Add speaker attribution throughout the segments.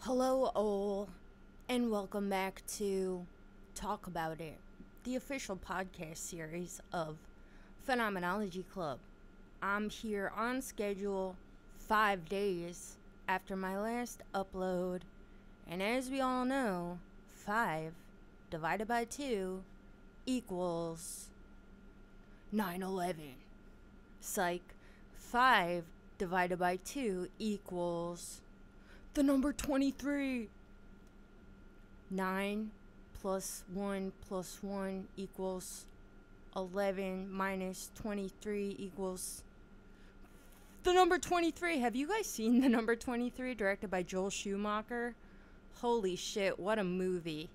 Speaker 1: Hello, all, and welcome back to Talk About It, the official podcast series of Phenomenology Club. I'm here on schedule 5 days after my last upload, and as we all know, 5 divided by 2 equals 9/11. Psych. 5 divided by 2 equals the number 23. 9 plus 1 equals 11 minus 23 equals the number 23. Have you guys seen the number 23 directed by Joel Schumacher? Holy shit, what a movie.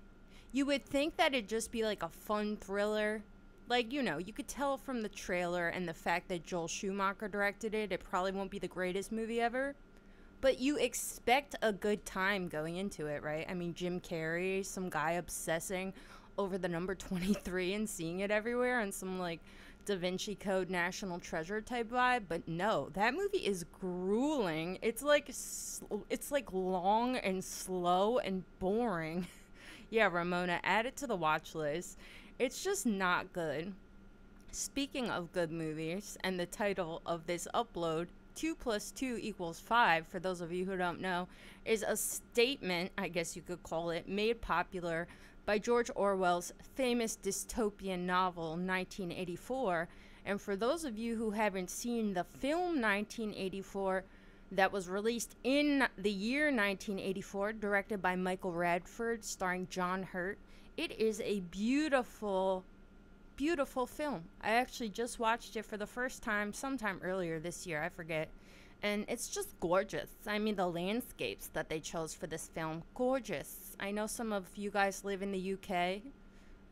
Speaker 1: You would think that it'd just be like a fun thriller. Like, you could tell from the trailer and the fact that Joel Schumacher directed it, it probably won't be the greatest movie ever. But you expect a good time going into it, right? I mean, Jim Carrey, some guy obsessing over the number 23 and seeing it everywhere, and some like Da Vinci Code National Treasure type vibe. But no, that movie is grueling. It's like long and slow and boring. Yeah, Ramona, add it to the watch list. It's just not good. Speaking of good movies, and the title of this upload, 2 plus 2 equals 5, for those of you who don't know, is a statement, I guess you could call it, made popular by George Orwell's famous dystopian novel 1984. And for those of you who haven't seen the film 1984 that was released in the year 1984, directed by Michael Radford, starring John Hurt, it is a beautiful film. I actually just watched it for the first time sometime earlier this year, I forget. And it's just gorgeous. I mean, the landscapes that they chose for this film, gorgeous. I know some of you guys live in the UK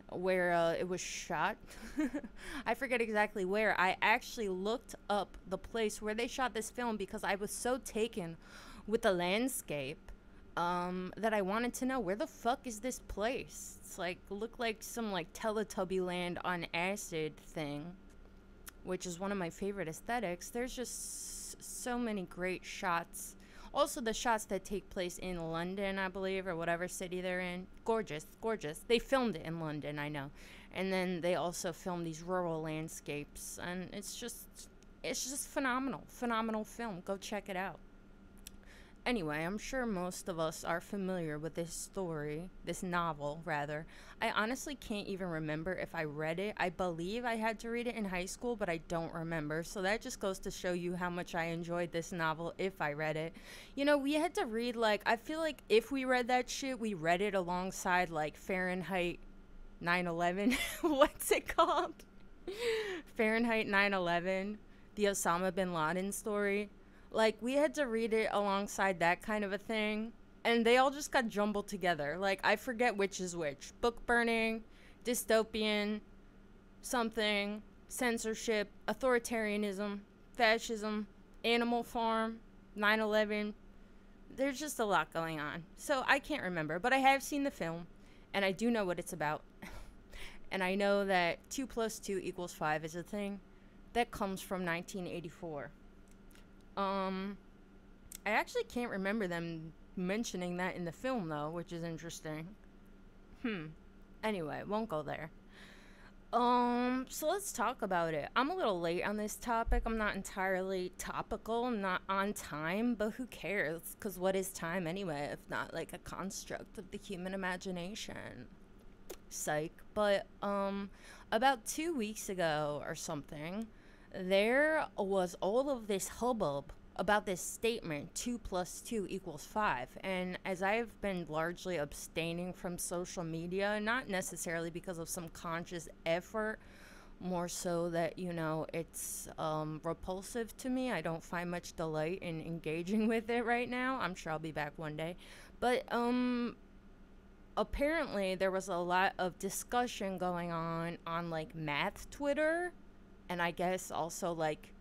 Speaker 1: where it was shot. I forget exactly where. I actually looked up the place where they shot this film because I was so taken with the landscape that I wanted to know, where the fuck is this place? It's like, look like some like Teletubby land on acid thing, which is one of my favorite aesthetics. There's just so many great shots. Also, the shots that take place in London, I believe, or whatever city they're in. Gorgeous, gorgeous. They filmed it in London, I know. And then they also filmed these rural landscapes, and it's just phenomenal. Phenomenal film. Go check it out. Anyway, I'm sure most of us are familiar with this story, this novel, rather. I honestly can't even remember if I read it. I believe I had to read it in high school, but I don't remember. So that just goes to show you how much I enjoyed this novel if I read it. We had to read, like, I feel like if we read that shit, we read it alongside, like, Fahrenheit 9/11. What's it called? Fahrenheit 9/11, the Osama bin Laden story. Like, we had to read it alongside that kind of a thing, and they all just got jumbled together. Like, I forget which is which. Book burning, dystopian, something, censorship, authoritarianism, fascism, Animal Farm, 9/11. There's just a lot going on. So I can't remember, but I have seen the film, and I do know what it's about. And I know that 2 plus 2 equals 5 is a thing that comes from 1984. I actually can't remember them mentioning that in the film, though, which is interesting. Anyway, won't go there. So let's talk about it. I'm a little late on this topic. I'm not entirely topical. I'm not on time, but who cares? Because what is time anyway, if not like a construct of the human imagination? Psych. But, about 2 weeks ago or something, there was all of this hubbub about this statement, 2 plus 2 equals 5. And as I've been largely abstaining from social media, not necessarily because of some conscious effort, more so that, it's repulsive to me. I don't find much delight in engaging with it right now. I'm sure I'll be back one day. But apparently there was a lot of discussion going on like math Twitter, and I guess also like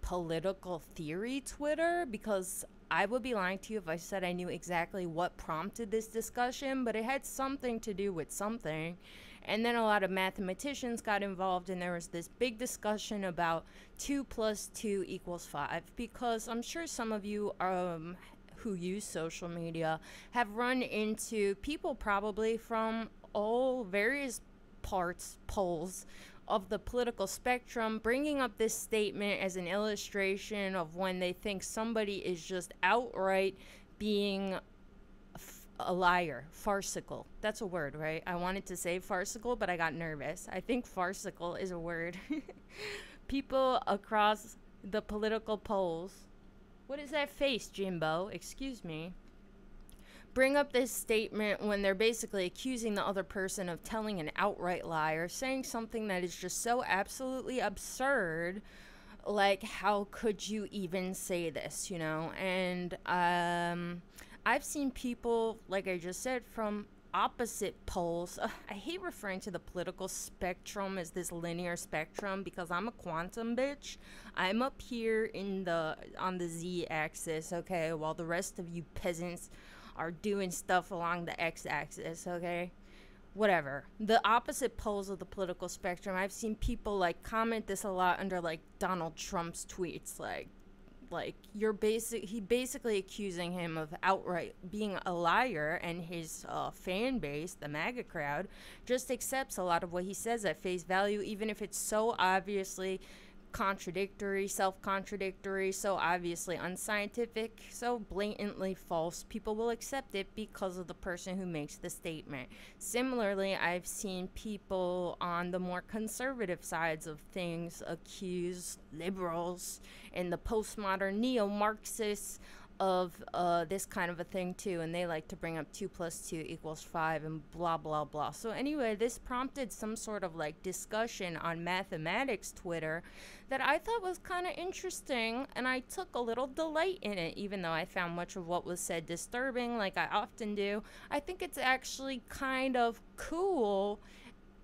Speaker 1: political theory Twitter, because I would be lying to you if I said I knew exactly what prompted this discussion, but it had something to do with something. And then a lot of mathematicians got involved, and there was this big discussion about 2 plus 2 equals 5, because I'm sure some of you who use social media have run into people probably from all various poles of the political spectrum bringing up this statement as an illustration of when they think somebody is just outright being a liar, farcical. That's a word, right? I wanted to say farcical, but I got nervous. I think farcical is a word. People across the political poles. What is that face, Jimbo? Excuse me. Bring up this statement when they're basically accusing the other person of telling an outright lie or saying something that is just so absolutely absurd. Like, how could you even say this, you know? And I've seen people, like I just said, from opposite poles. I hate referring to the political spectrum as this linear spectrum because I'm a quantum bitch. I'm up here on the z-axis, okay, while the rest of you peasants are doing stuff along the x-axis, okay? Whatever. The opposite poles of the political spectrum. I've seen people like comment this a lot under like Donald Trump's tweets, like he basically accusing him of outright being a liar, and his fan base, the MAGA crowd, just accepts a lot of what he says at face value, even if it's so obviously contradictory, self-contradictory, so obviously unscientific, so blatantly false. People will accept it because of the person who makes the statement. Similarly, I've seen people on the more conservative sides of things accuse liberals and the postmodern neo-Marxists of this kind of a thing too, and they like to bring up 2 + 2 = 5 and blah blah blah. So anyway, this prompted some sort of like discussion on mathematics Twitter that I thought was kind of interesting, and I took a little delight in it, even though I found much of what was said disturbing, like I often do. I think it's actually kind of cool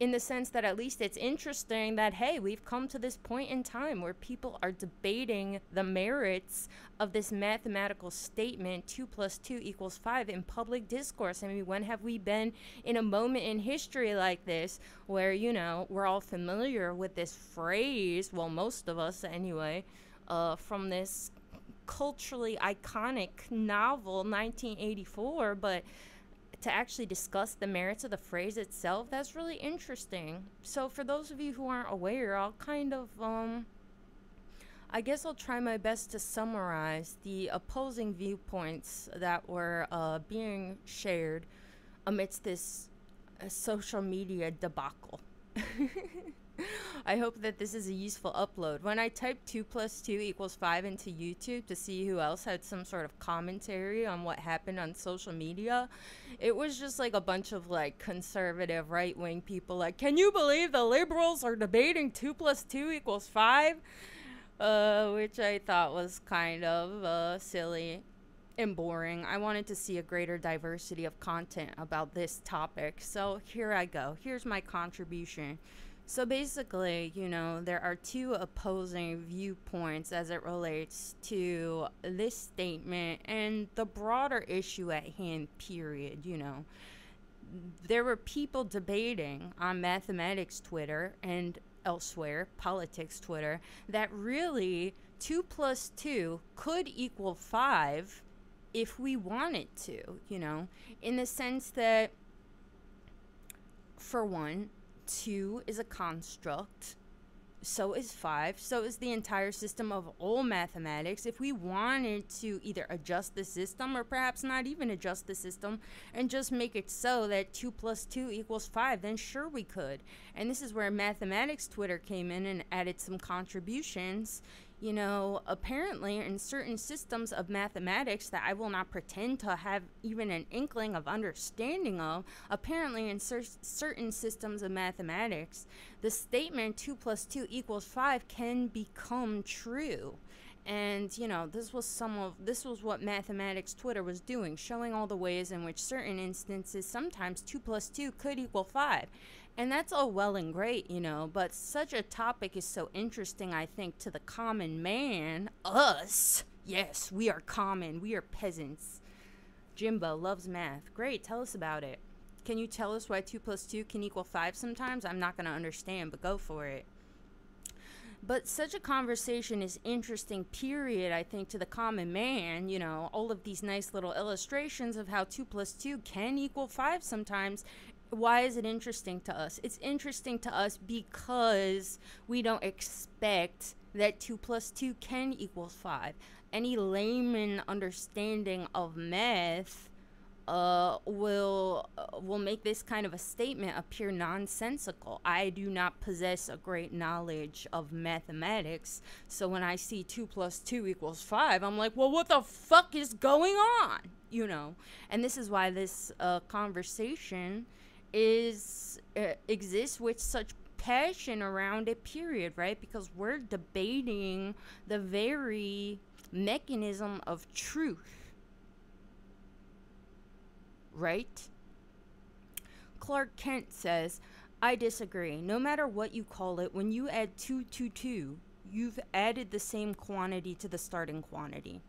Speaker 1: in the sense that at least it's interesting that, hey, we've come to this point in time where people are debating the merits of this mathematical statement, 2 + 2 = 5, in public discourse. I mean, when have we been in a moment in history like this where, you know, we're all familiar with this phrase, well, most of us anyway, from this culturally iconic novel, 1984, but to actually discuss the merits of the phrase itself, that's really interesting. So for those of you who aren't aware, I'll kind of, I guess I'll try my best to summarize the opposing viewpoints that were being shared amidst this social media debacle. I hope that this is a useful upload. When I typed 2 + 2 = 5 into YouTube to see who else had some sort of commentary on what happened on social media, it was just like a bunch of like conservative right-wing people like, can you believe the liberals are debating 2 + 2 = 5? Which I thought was kind of silly and boring. I wanted to see a greater diversity of content about this topic. So here I go. Here's my contribution. So basically, you know, there are two opposing viewpoints as it relates to this statement and the broader issue at hand, period, you know. There were people debating on mathematics Twitter and elsewhere, politics Twitter, that really 2 + 2 could equal 5 if we wanted to, you know, in the sense that, for one, 2 is a construct, so is 5, so is the entire system of all mathematics. If we wanted to either adjust the system or perhaps not even adjust the system and just make it so that 2 + 2 = 5, then sure we could. And this is where mathematics Twitter came in and added some contributions. You know, apparently in certain systems of mathematics that I will not pretend to have even an inkling of understanding of, apparently in certain systems of mathematics, the statement 2 + 2 = 5 can become true. And, you know, this was what mathematics Twitter was doing, showing all the ways in which certain instances, sometimes 2 + 2 could equal 5. And that's all well and great, you know, but such a topic is so interesting, I think, to the common man, us. Yes, we are common, we are peasants. Jimbo loves math. Great, tell us about it. Can you tell us why 2 + 2 can equal 5 sometimes? I'm not going to understand, but go for it. But such a conversation is interesting, period, I think, to the common man. You know, all of these nice little illustrations of how 2 plus 2 can equal 5 sometimes. Why is it interesting to us? It's interesting to us because we don't expect that 2 plus 2 can equal 5. Any layman understanding of math will make this kind of a statement appear nonsensical. I do not possess a great knowledge of mathematics, so when I see 2 plus 2 equals 5, I'm like, well, what the fuck is going on? You know, and this is why this conversation exists with such passion around it, period, right? Because we're debating the very mechanism of truth, right? Clark Kent says, I disagree. No matter what you call it, when you add 2 to 2, you've added the same quantity to the starting quantity.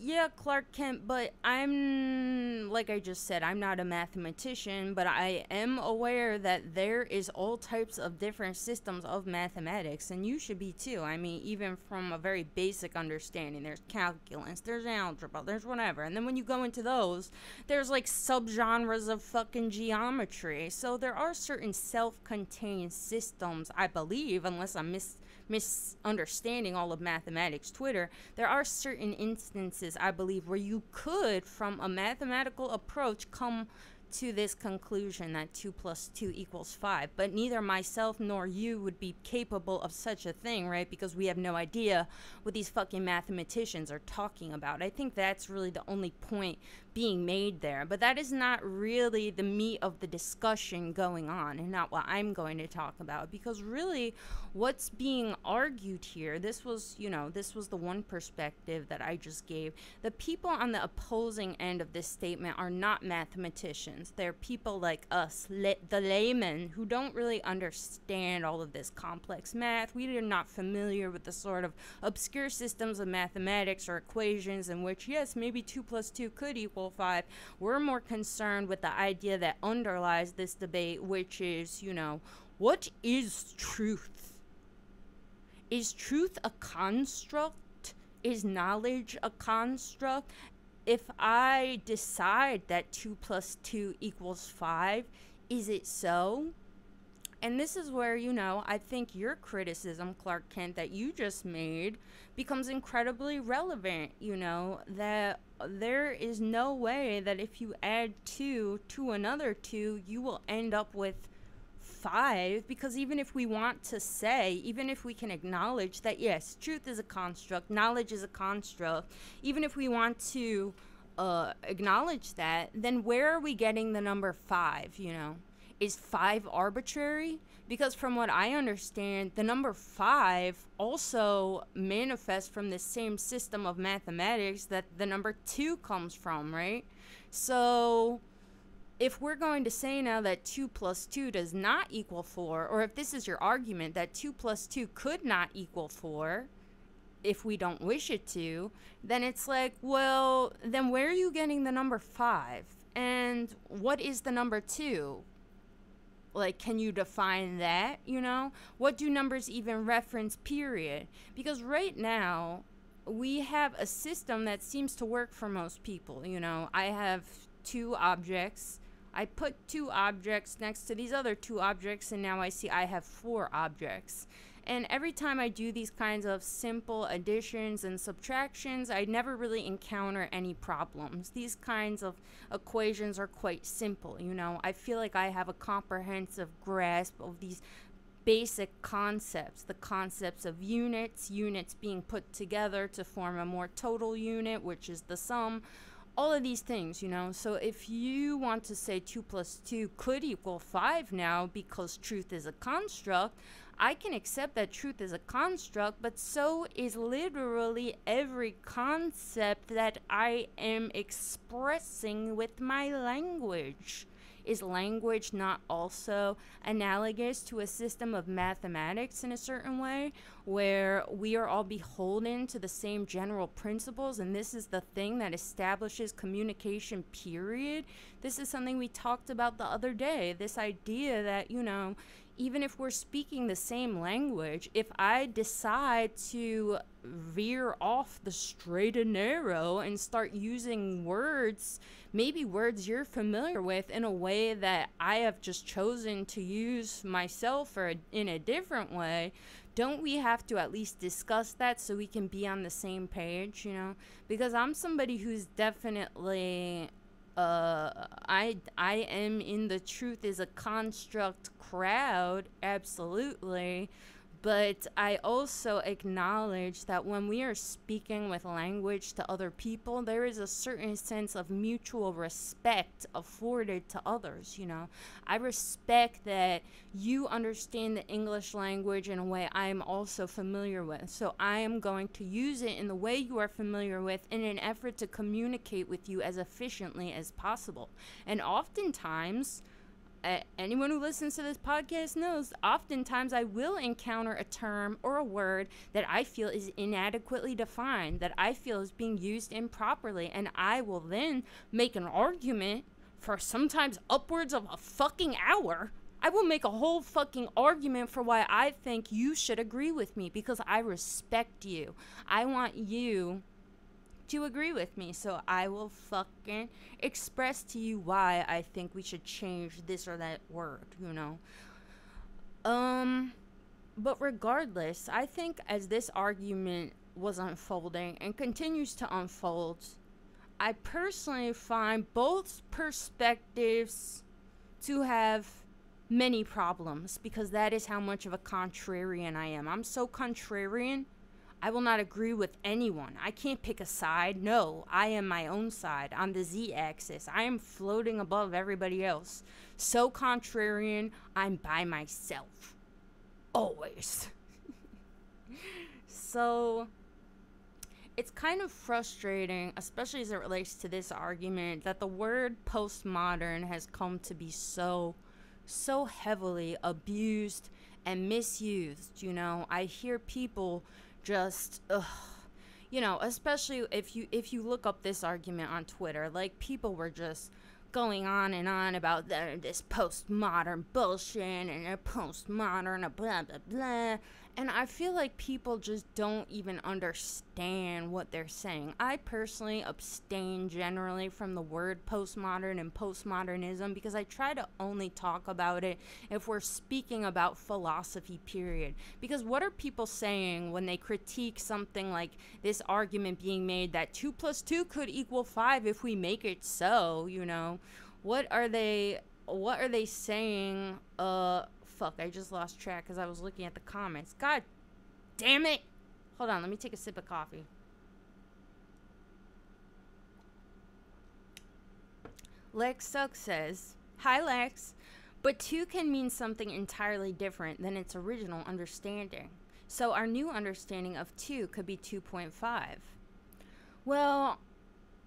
Speaker 1: Yeah, Clark Kent, but like I just said, I'm not a mathematician, but I am aware that there is all types of different systems of mathematics, and you should be too. I mean, even from a very basic understanding, there's calculus, there's algebra, there's whatever, and then when you go into those, there's like subgenres of fucking geometry. So there are certain self-contained systems, I believe, unless I'm misunderstanding all of mathematics Twitter, there are certain instances, I believe, where you could, from a mathematical approach, come to this conclusion that 2 plus 2 equals 5. But neither myself nor you would be capable of such a thing, right? Because we have no idea what these fucking mathematicians are talking about. I think that's really the only point being made there. But that is not really the meat of the discussion going on, and not what I'm going to talk about. Because really, what's being argued here, this was the one perspective that I just gave. The people on the opposing end of this statement are not mathematicians. They're people like us, the laymen, who don't really understand all of this complex math. We are not familiar with the sort of obscure systems of mathematics or equations in which, yes, maybe 2 plus 2 could equal 5. We're more concerned with the idea that underlies this debate, which is, what is truth? Is truth a construct? Is knowledge a construct? If I decide that 2 plus 2 equals 5, is it so? And this is where, I think your criticism, Clark Kent, that you just made becomes incredibly relevant, that there is no way that if you add 2 to another 2, you will end up with 5, because even if we want to say, even if we can acknowledge that, yes, truth is a construct, knowledge is a construct, even if we want to acknowledge that, then where are we getting the number 5, Is 5 arbitrary? Because from what I understand, the number 5 also manifests from the same system of mathematics that the number 2 comes from, right? So if we're going to say now that 2 plus 2 does not equal 4, or if this is your argument that 2 plus 2 could not equal 4, if we don't wish it to, then it's like, well, then where are you getting the number 5? And what is the number 2? Like, can you define that, What do numbers even reference, period? Because right now, we have a system that seems to work for most people, I have 2 objects. I put 2 objects next to these other 2 objects, and now I see I have 4 objects. And every time I do these kinds of simple additions and subtractions, I never really encounter any problems. These kinds of equations are quite simple, I feel like I have a comprehensive grasp of these basic concepts, the concepts of units being put together to form a more total unit, which is the sum. All of these things, So if you want to say 2 plus 2 could equal 5 now because truth is a construct, I can accept that truth is a construct, but so is literally every concept that I am expressing with my language. Is language not also analogous to a system of mathematics in a certain way, where we are all beholden to the same general principles, and this is the thing that establishes communication, period? This is something we talked about the other day, this idea that, even if we're speaking the same language, if I decide to veer off the straight and narrow and start using words, maybe words you're familiar with, in a way that I have just chosen to use myself or in a different way, don't we have to at least discuss that so we can be on the same page, you know? Because I'm somebody who's definitely I am in the truth is a construct crowd, absolutely. But I also acknowledge that when we are speaking with language to other people, there is a certain sense of mutual respect afforded to others, you know. I respect that you understand the English language in a way I am also familiar with. So I am going to use it in the way you are familiar with in an effort to communicate with you as efficiently as possible. And oftentimes, anyone who listens to this podcast knows, oftentimes I will encounter a term or a word that I feel is inadequately defined, that I feel is being used improperly, and I will then make an argument for sometimes upwards of a fucking hour. I will make a whole fucking argument for why I think you should agree with me, because I respect you. I want you to agree with me, so I will fucking express to you why I think we should change this or that word, you know. But regardless, I think as this argument was unfolding and continues to unfold, I personally find both perspectives to have many problems, because that is how much of a contrarian I am. I'm so contrarian, I will not agree with anyone. I can't pick a side. No, I am my own side. On the Z-axis, I am floating above everybody else. So contrarian, I'm by myself. Always. So, it's kind of frustrating, especially as it relates to this argument, that the word postmodern has come to be so heavily abused and misused, you know. I hear people just, you know, especially if you look up this argument on Twitter, like, people were just going on and on about this postmodern bullshit and a postmodern blah blah blah, and I feel like people just don't even understand what they're saying. I personally abstain generally from the word postmodern and postmodernism, because I try to only talk about it if we're speaking about philosophy, period. Because what are people saying when they critique something like this argument being made that 2 plus 2 could equal 5 if we make it so, you know? What are they saying? Fuck, I just lost track because I was looking at the comments. God damn it. Hold on, let me take a sip of coffee. Lex Suck says, "Hi Lex, but 2 can mean something entirely different than its original understanding. So our new understanding of 2 could be 2.5. Well,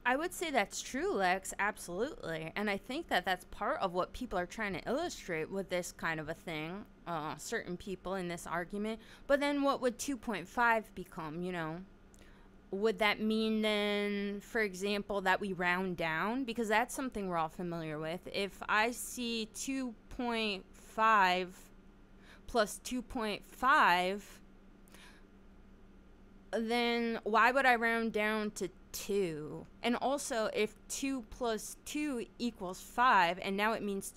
Speaker 1: I would say that's true, Lex, absolutely. And I think that that's part of what people are trying to illustrate with this kind of a thing, certain people in this argument. But then what would 2.5 become, you know? Would that mean then, for example, that we round down? Because that's something we're all familiar with. If I see 2.5 plus 2.5, then why would I round down to 2? And also, if 2 plus 2 equals 5, and now it means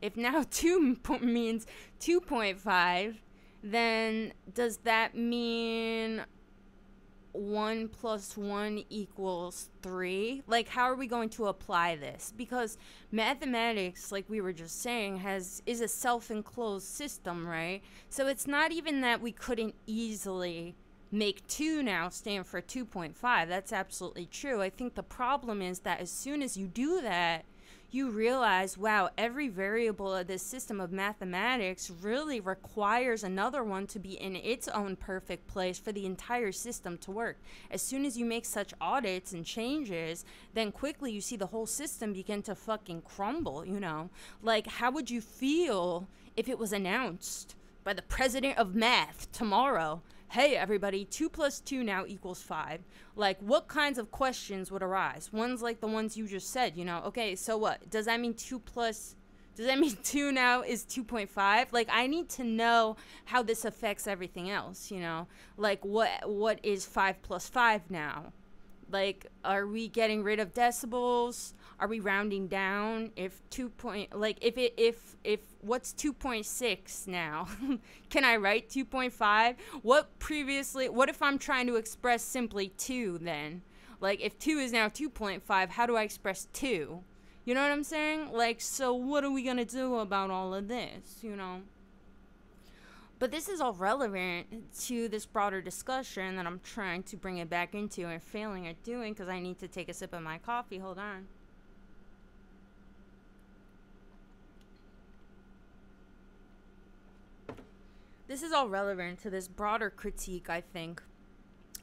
Speaker 1: if now 2 means 2.5, then does that mean 1 plus 1 equals 3? Like, how are we going to apply this? Because mathematics, like we were just saying, is a self-enclosed system, right? So it's not even that we couldn't easily make 2 now stand for 2.5. That's absolutely true. I think the problem is that as soon as you do that, you realize, wow, every variable of this system of mathematics really requires another one to be in its own perfect place for the entire system to work. As soon as you make such audits and changes, then quickly you see the whole system begin to fucking crumble, you know? Like, how would you feel if it was announced by the president of math tomorrow, hey everybody, 2 plus 2 now equals 5. Like, what kinds of questions would arise? Ones like the ones you just said, you know, okay, so what? Does that mean 2 plus Does that mean 2 now is 2.5? Like, I need to know how this affects everything else, you know? Like, what is 5 plus 5 now? Like, are we getting rid of decibels? Are we rounding down? If 2 point, like, if what's 2.6 now? Can I write 2.5? What if I'm trying to express simply 2 then? Like, if 2 is now 2.5, how do I express 2? You know what I'm saying? Like, so what are we gonna do about all of this, you know? But this is all relevant to this broader discussion that I'm trying to bring it back into and failing at doing because I need to take a sip of my coffee. Hold on. This is all relevant to this broader critique, I think,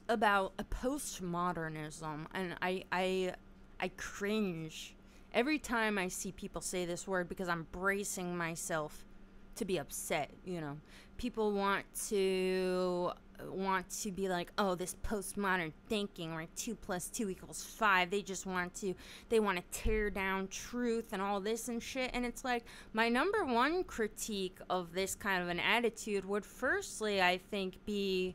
Speaker 1: about a postmodernism, and I cringe every time I see people say this word because I'm bracing myself to be upset, you know. People want to be like, oh, this postmodern thinking, right? 2 plus 2 equals 5. They want to tear down truth and all this and shit. And it's like, my number one critique of this kind of an attitude would firstly, I think, be,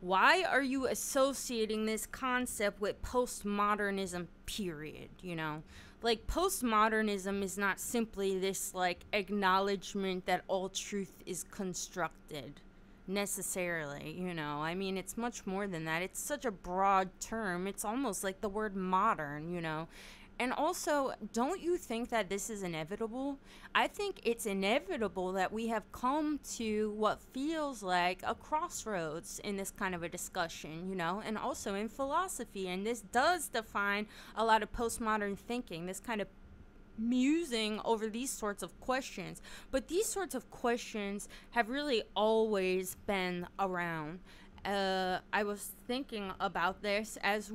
Speaker 1: why are you associating this concept with postmodernism, period, you know? Like, postmodernism is not simply this, like, acknowledgement that all truth is constructed, necessarily, you know? I mean, it's much more than that. It's such a broad term. It's almost like the word modern, you know? And also, don't you think that this is inevitable? I think it's inevitable that we have come to what feels like a crossroads in this kind of a discussion, you know, and also in philosophy. And this does define a lot of postmodern thinking, this kind of musing over these sorts of questions. But these sorts of questions have really always been around. I was thinking about this as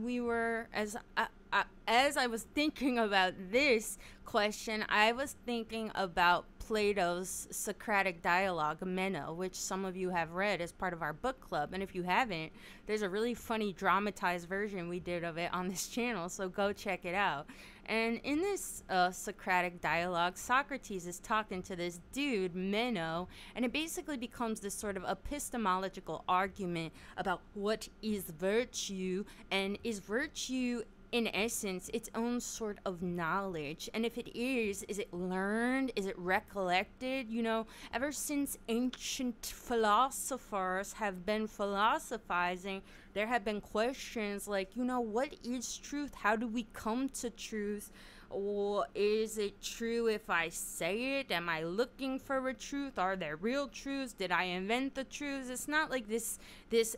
Speaker 1: I was thinking about this question, I was thinking about Plato's Socratic dialogue, Meno, which some of you have read as part of our book club. And if you haven't, there's a really funny dramatized version we did of it on this channel, so go check it out. And in this Socratic dialogue, Socrates is talking to this dude, Meno, and it basically becomes this sort of epistemological argument about what is virtue, and is virtue in essence its own sort of knowledge, and if it is it learned, is it recollected? You know, ever since ancient philosophers have been philosophizing, there have been questions like, you know, what is truth? How do we come to truth? Or is it true if I say it? Am I looking for a truth? Are there real truths? Did I invent the truths? It's not like this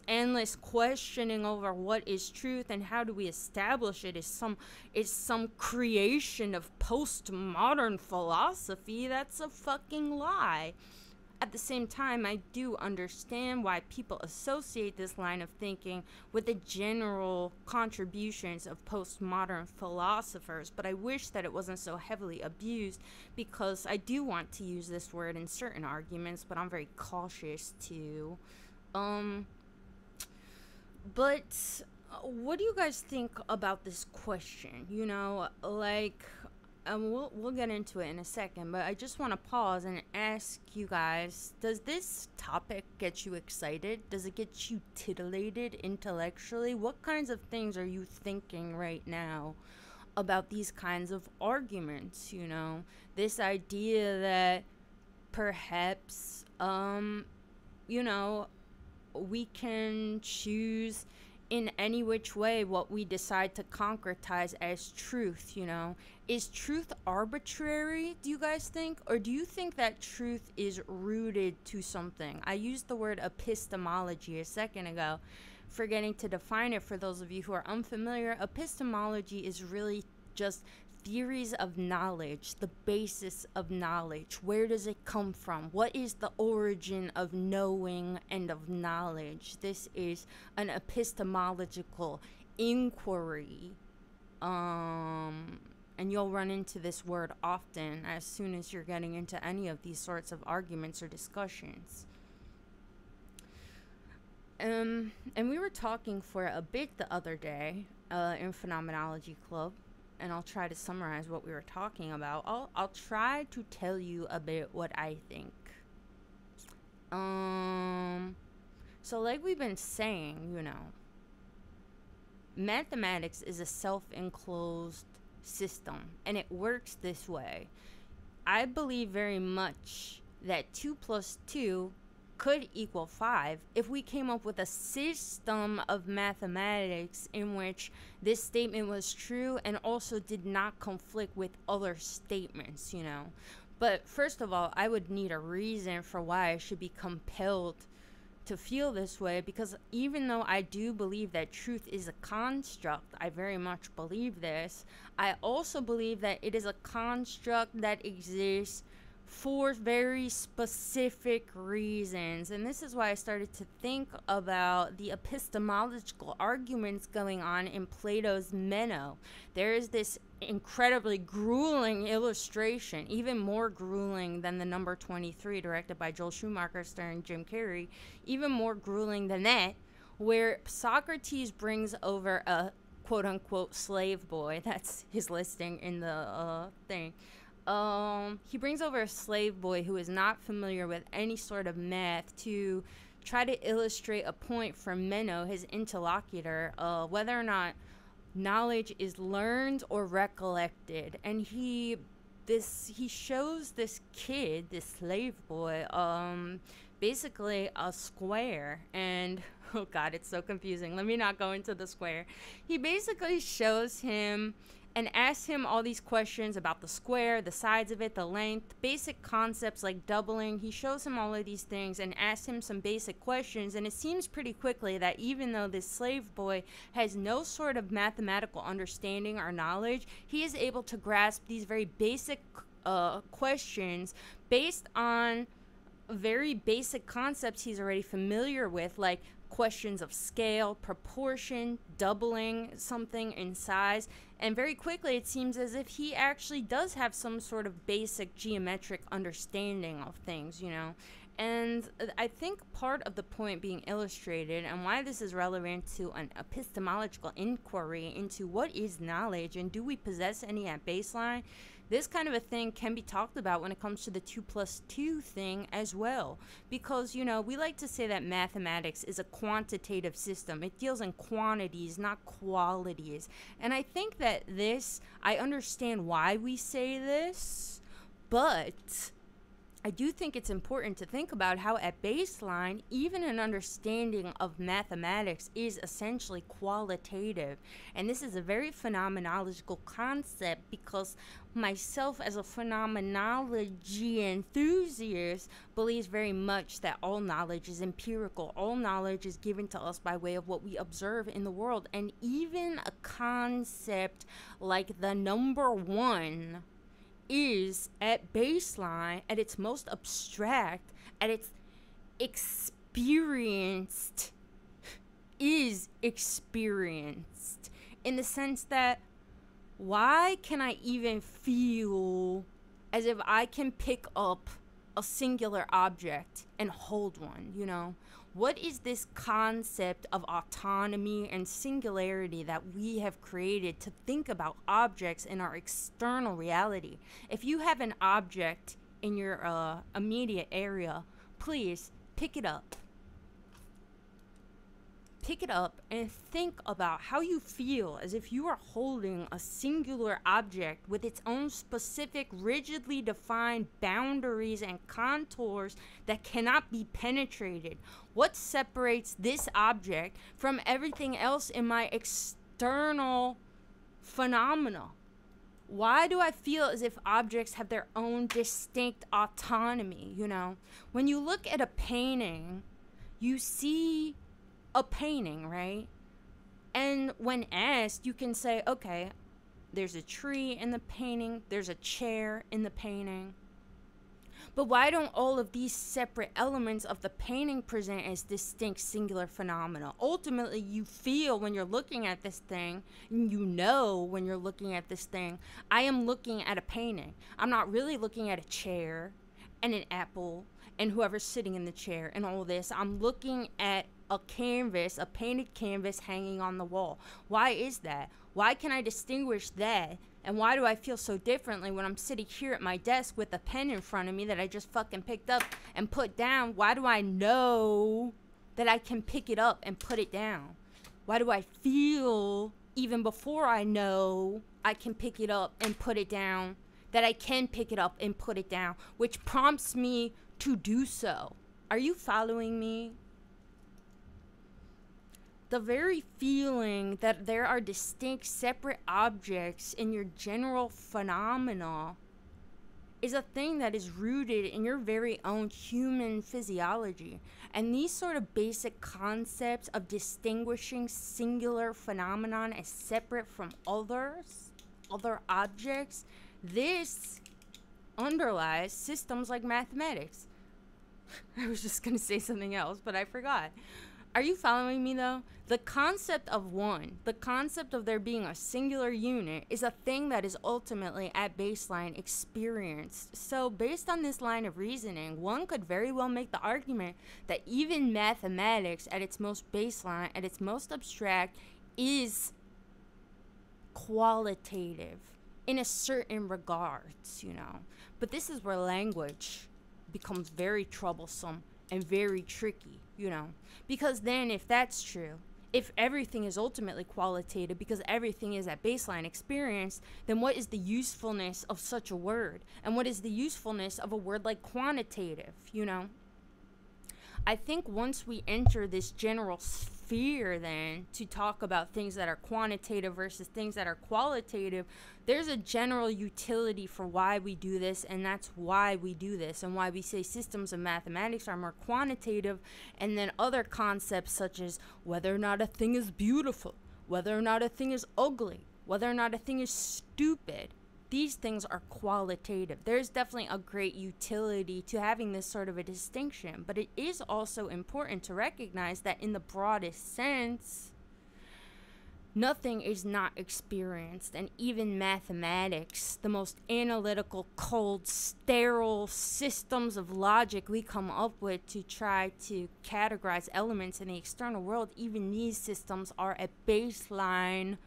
Speaker 1: endless questioning over what is truth and how do we establish it is some creation of postmodern philosophy. That's a fucking lie. At the same time, I do understand why people associate this line of thinking with the general contributions of postmodern philosophers, but I wish that it wasn't so heavily abused, because I do want to use this word in certain arguments, but I'm very cautious to. But what do you guys think about this question? You know, like, we'll get into it in a second, but I just want to pause and ask you guys, does this topic get you excited? Does it get you titillated intellectually? What kinds of things are you thinking right now about these kinds of arguments, you know? This idea that perhaps, you know, we can choose in any which way what we decide to concretize as truth, you know. Is truth arbitrary, do you guys think? Or do you think that truth is rooted to something? I used the word epistemology a second ago, forgetting to define it for those of you who are unfamiliar. Epistemology is really just theories of knowledge, the basis of knowledge. Where does it come from? What is the origin of knowing and of knowledge? This is an epistemological inquiry. And you'll run into this word often as soon as you're getting into any of these sorts of arguments or discussions. And we were talking for a bit the other day in Phenomenology Club and I'll try to summarize what we were talking about. I'll try to tell you a bit what I think. So like we've been saying, mathematics is a self-enclosed system, and it works this way. I believe very much that 2 plus 2 could equal 5 if we came up with a system of mathematics in which this statement was true and also did not conflict with other statements, But first of all, I would need a reason for why I should be compelled to feel this way, because even though I do believe that truth is a construct, I very much believe this, I also believe that it is a construct that exists for very specific reasons. And this is why I started to think about the epistemological arguments going on in Plato's Meno. There is this incredibly grueling illustration, even more grueling than the number 23 directed by Joel Schumacher starring Jim Carrey, even more grueling than that, where Socrates brings over a quote-unquote slave boy. That's his listing in the thing. He brings over a slave boy who is not familiar with any sort of math to try to illustrate a point for Meno, his interlocutor, whether or not knowledge is learned or recollected. And he shows this kid, this slave boy, basically a square. And oh god, it's so confusing. Let me not go into the square. He basically shows him and asks him all these questions about the square, the sides of it, the length, basic concepts like doubling. He shows him all of these things and asks him some basic questions, and it seems pretty quickly that even though this slave boy has no sort of mathematical understanding or knowledge, he is able to grasp these very basic questions based on very basic concepts he's already familiar with, like questions of scale, proportion, doubling something in size. And very quickly it seems as if he actually does have some sort of basic geometric understanding of things, And I think part of the point being illustrated and why this is relevant to an epistemological inquiry into what is knowledge and do we possess any at baseline, this kind of a thing can be talked about when it comes to the 2 plus 2 thing as well. Because, we like to say that mathematics is a quantitative system. It deals in quantities, not qualities. And I think that I understand why we say this, but I do think it's important to think about how at baseline, even an understanding of mathematics is essentially qualitative. And this is a very phenomenological concept because myself as a phenomenology enthusiast believes very much that all knowledge is empirical. All knowledge is given to us by way of what we observe in the world. And even a concept like the number 1 is at baseline, at its most abstract, at its experienced, is experienced in the sense that why can I even feel as if I can pick up a singular object and hold one, What is this concept of autonomy and singularity that we have created to think about objects in our external reality? If you have an object in your immediate area, please pick it up. Pick it up and think about how you feel as if you are holding a singular object with its own specific, rigidly defined boundaries and contours that cannot be penetrated. What separates this object from everything else in my external phenomena? Why do I feel as if objects have their own distinct autonomy, When you look at a painting, you see a painting, right? And when asked, you can say, okay, there's a tree in the painting, there's a chair in the painting. But why don't all of these separate elements of the painting present as distinct singular phenomena? Ultimately, you feel when you're looking at this thing, and when you're looking at this thing, I am looking at a painting. I'm not really looking at a chair and an apple and whoever's sitting in the chair and all this. I'm looking at a canvas, a painted canvas hanging on the wall. Why is that? Why can I distinguish that? And why do I feel so differently when I'm sitting here at my desk with a pen in front of me that I just fucking picked up and put down? Why do I know that I can pick it up and put it down? Why do I feel, even before I know I can pick it up and put it down, that I can pick it up and put it down, which prompts me to do so? Are you following me? The very feeling that there are distinct separate objects in your general phenomena is a thing that is rooted in your very own human physiology. And these sort of basic concepts of distinguishing singular phenomenon as separate from others, other objects, this underlies systems like mathematics. I was just going to say something else, but I forgot. Are you following me though? The concept of one, the concept of there being a singular unit, is a thing that is ultimately at baseline experienced. So based on this line of reasoning, one could very well make the argument that even mathematics at its most baseline, at its most abstract, is qualitative in a certain regards, you know. But this is where language becomes very troublesome and very tricky, you know. Because then if that's true, if everything is ultimately qualitative because everything is at baseline experience, then what is the usefulness of such a word? And what is the usefulness of a word like quantitative, you know? I think once we enter this general sphere then to talk about things that are quantitative versus things that are qualitative, there's a general utility for why we do this, and that's why we do this, and why we say systems of mathematics are more quantitative, and then other concepts such as whether or not a thing is beautiful, whether or not a thing is ugly, whether or not a thing is stupid. These things are qualitative. There's definitely a great utility to having this sort of a distinction, but it is also important to recognize that in the broadest sense, nothing is not experienced, and even mathematics, the most analytical, cold, sterile systems of logic we come up with to try to categorize elements in the external world, even these systems are at baseline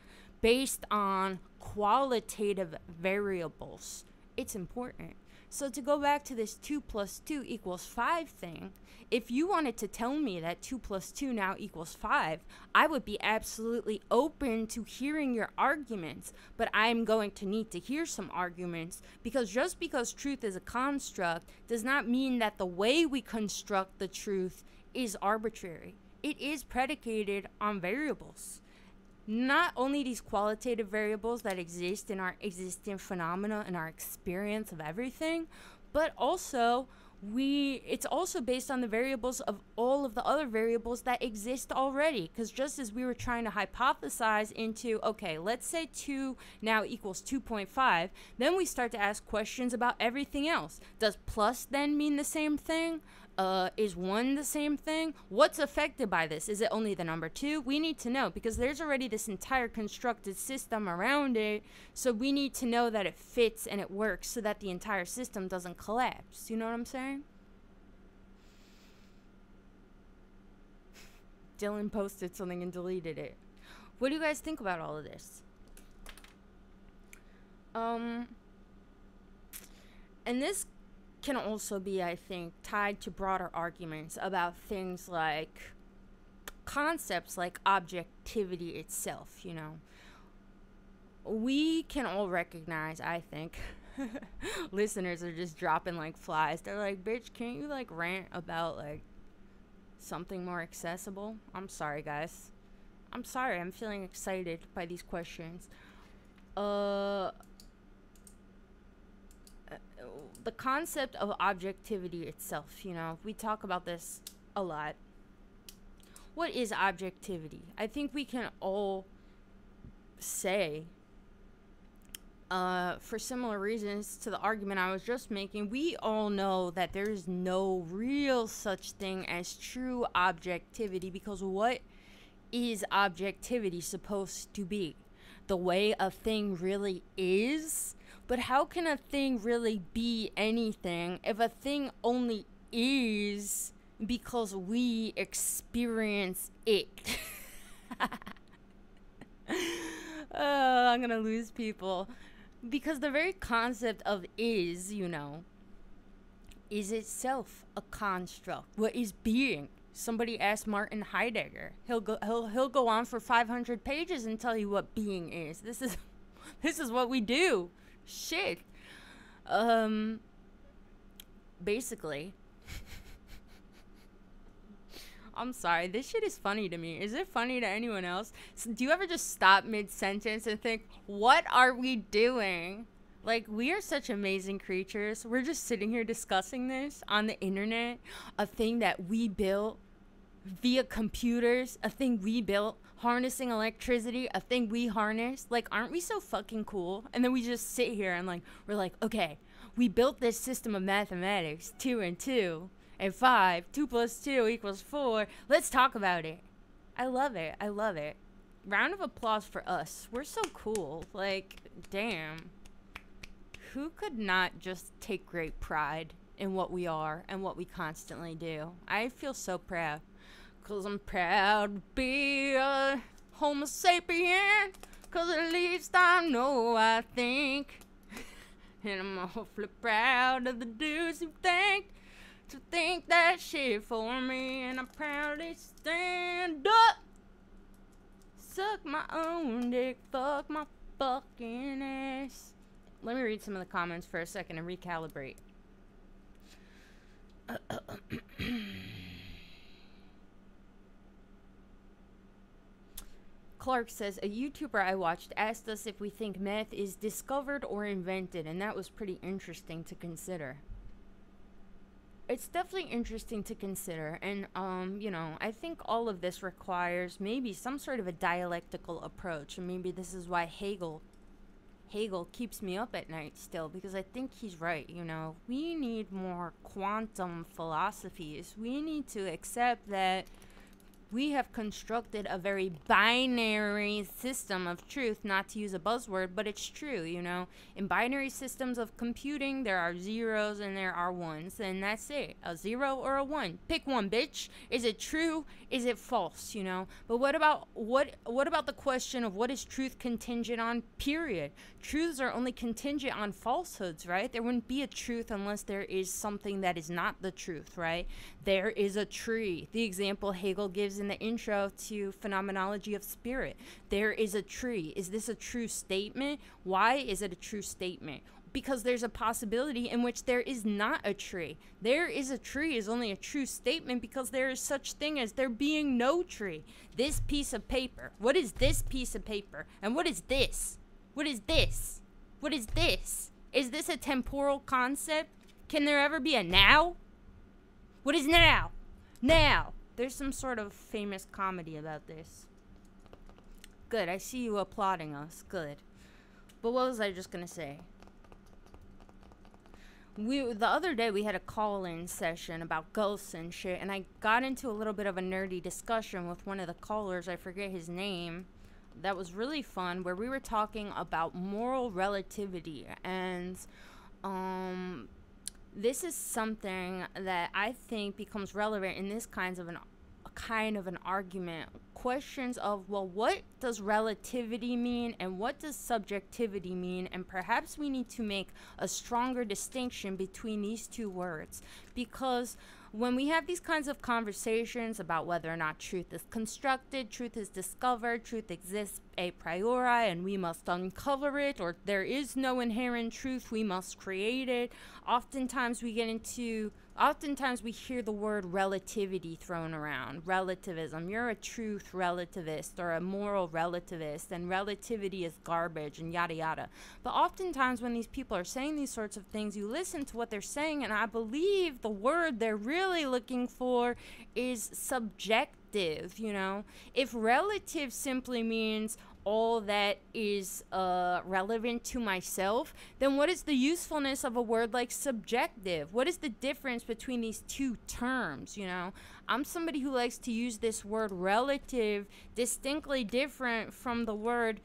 Speaker 1: based on qualitative variables. It's important. So to go back to this 2 + 2 = 5 thing, if you wanted to tell me that 2 + 2 now equals 5, I would be absolutely open to hearing your arguments, but I'm going to need to hear some arguments, because just because truth is a construct does not mean that the way we construct the truth is arbitrary. It is predicated on variables. Not only these qualitative variables that exist in our existing phenomena and our experience of everything, but also it's also based on the variables of all of the other variables that exist already. Because just as we were trying to hypothesize into, okay, let's say 2 now equals 2.5, then we start to ask questions about everything else. Does plus then mean the same thing? Is 1 the same thing? What's affected by this? Is it only the number 2? We need to know, because there's already this entire constructed system around it, so we need to know that it fits and it works so that the entire system doesn't collapse. You know what I'm saying? Dylan posted something and deleted it. What do you guys think about all of this? And this can also be, I think, tied to broader arguments about things like concepts like objectivity itself, you know. We can all recognize, I think, listeners are just dropping like flies. They're like, bitch, can't you like rant about like something more accessible? I'm sorry, guys. I'm sorry, I'm feeling excited by these questions. The concept of objectivity itself, you know, we talk about this a lot. What is objectivity? I think we can all say, for similar reasons to the argument I was just making, we all know that there is no real such thing as true objectivity, because what is objectivity supposed to be? The way a thing really is? But how can a thing really be anything if a thing only is because we experience it. I'm gonna lose people. Because the very concept of is, is itself a construct. What is being? Somebody asked Martin Heidegger. He'll go on for 500 pages and tell you what being is. This is what we do. Shit. Basically. I'm sorry, this shit is funny to me. Is it funny to anyone else? So do you ever just stop mid-sentence and think, what are we doing? Like, we are such amazing creatures. We're just sitting here discussing this on the internet, a thing that we built via computers, a thing we built, harnessing electricity, a thing we harnessed. Like, aren't we so fucking cool? And then we just sit here and we're like, okay, we built this system of mathematics, 2 and 2. And 5, 2 plus 2 equals 4. Let's talk about it. I love it. I love it. Round of applause for us. We're so cool. Like, damn. Who could not just take great pride in what we are and what we constantly do? I feel so proud. 'Cause I'm proud to be a Homo sapien. 'Cause at least I know I think. And I'm awfully proud of the dudes who think. To think that shit for me, and I proudly stand up. Suck my own dick, fuck my fucking ass. Let me read some of the comments for a second and recalibrate. Clark says, a YouTuber I watched asked us if we think meth is discovered or invented, and that was pretty interesting to consider. It's definitely interesting to consider, and I think all of this requires maybe some sort of a dialectical approach, and maybe this is why Hegel keeps me up at night still, because I think he's right. We need more quantum philosophies. We need to accept that we have constructed a very binary system of truth, not to use a buzzword, but it's true, In binary systems of computing, there are zeros and there are ones, and that's it. A 0 or a 1. Pick one, bitch. Is it true? Is it false, But what about the question of what is truth contingent on, period? Truths are only contingent on falsehoods, right? There wouldn't be a truth unless there is something that is not the truth, right? There is a tree. The example Hegel gives in the intro to Phenomenology of Spirit. There is a tree. Is this a true statement? Why is it a true statement? Because there's a possibility in which there is not a tree. There is a tree is only a true statement because there is such thing as there being no tree. This piece of paper. What is this piece of paper? And what is this? What is this? What is this? Is this a temporal concept? Can there ever be a now? What is now? Now. There's some sort of famous comedy about this. Good, I see you applauding us. Good. But what was I just gonna say? The other day we had a call-in session about ghosts and shit, and I got into a little bit of a nerdy discussion with one of the callers. I forget his name. That was really fun, where we were talking about moral relativity, and this is something that I think becomes relevant in this kind of an argument. Questions of, well, what does relativity mean and what does subjectivity mean? And perhaps we need to make a stronger distinction between these two words, because when we have these kinds of conversations about whether or not truth is constructed, truth is discovered, truth exists a priori and we must uncover it, or there is no inherent truth, we must create it, oftentimes we hear the word relativity thrown around. Relativism. You're a truth relativist or a moral relativist, and relativity is garbage and yada yada. But oftentimes when these people are saying these sorts of things, you listen to what they're saying, and I believe the word they're really looking for is subjective. If relative simply means all that is relevant to myself, then what is the usefulness of a word like subjective? What is the difference between these two terms? I'm somebody who likes to use this word relative distinctly different from the word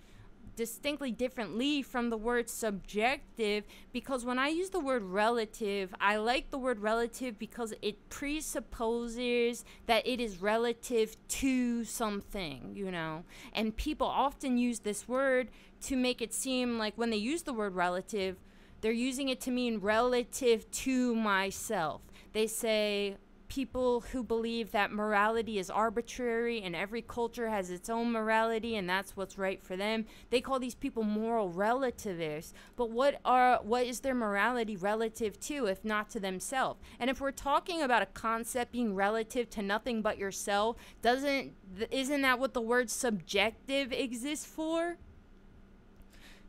Speaker 1: distinctly differently from the word subjective, because when I use the word relative, I like the word relative because it presupposes that it is relative to something, you know. And people often use this word to make it seem like when they use the word relative, they're using it to mean relative to myself. They say people who believe that morality is arbitrary and every culture has its own morality and that's what's right for them, they call these people moral relativists. But what is their morality relative to if not to themselves? And if we're talking about a concept being relative to nothing but yourself, isn't that what the word subjective exists for?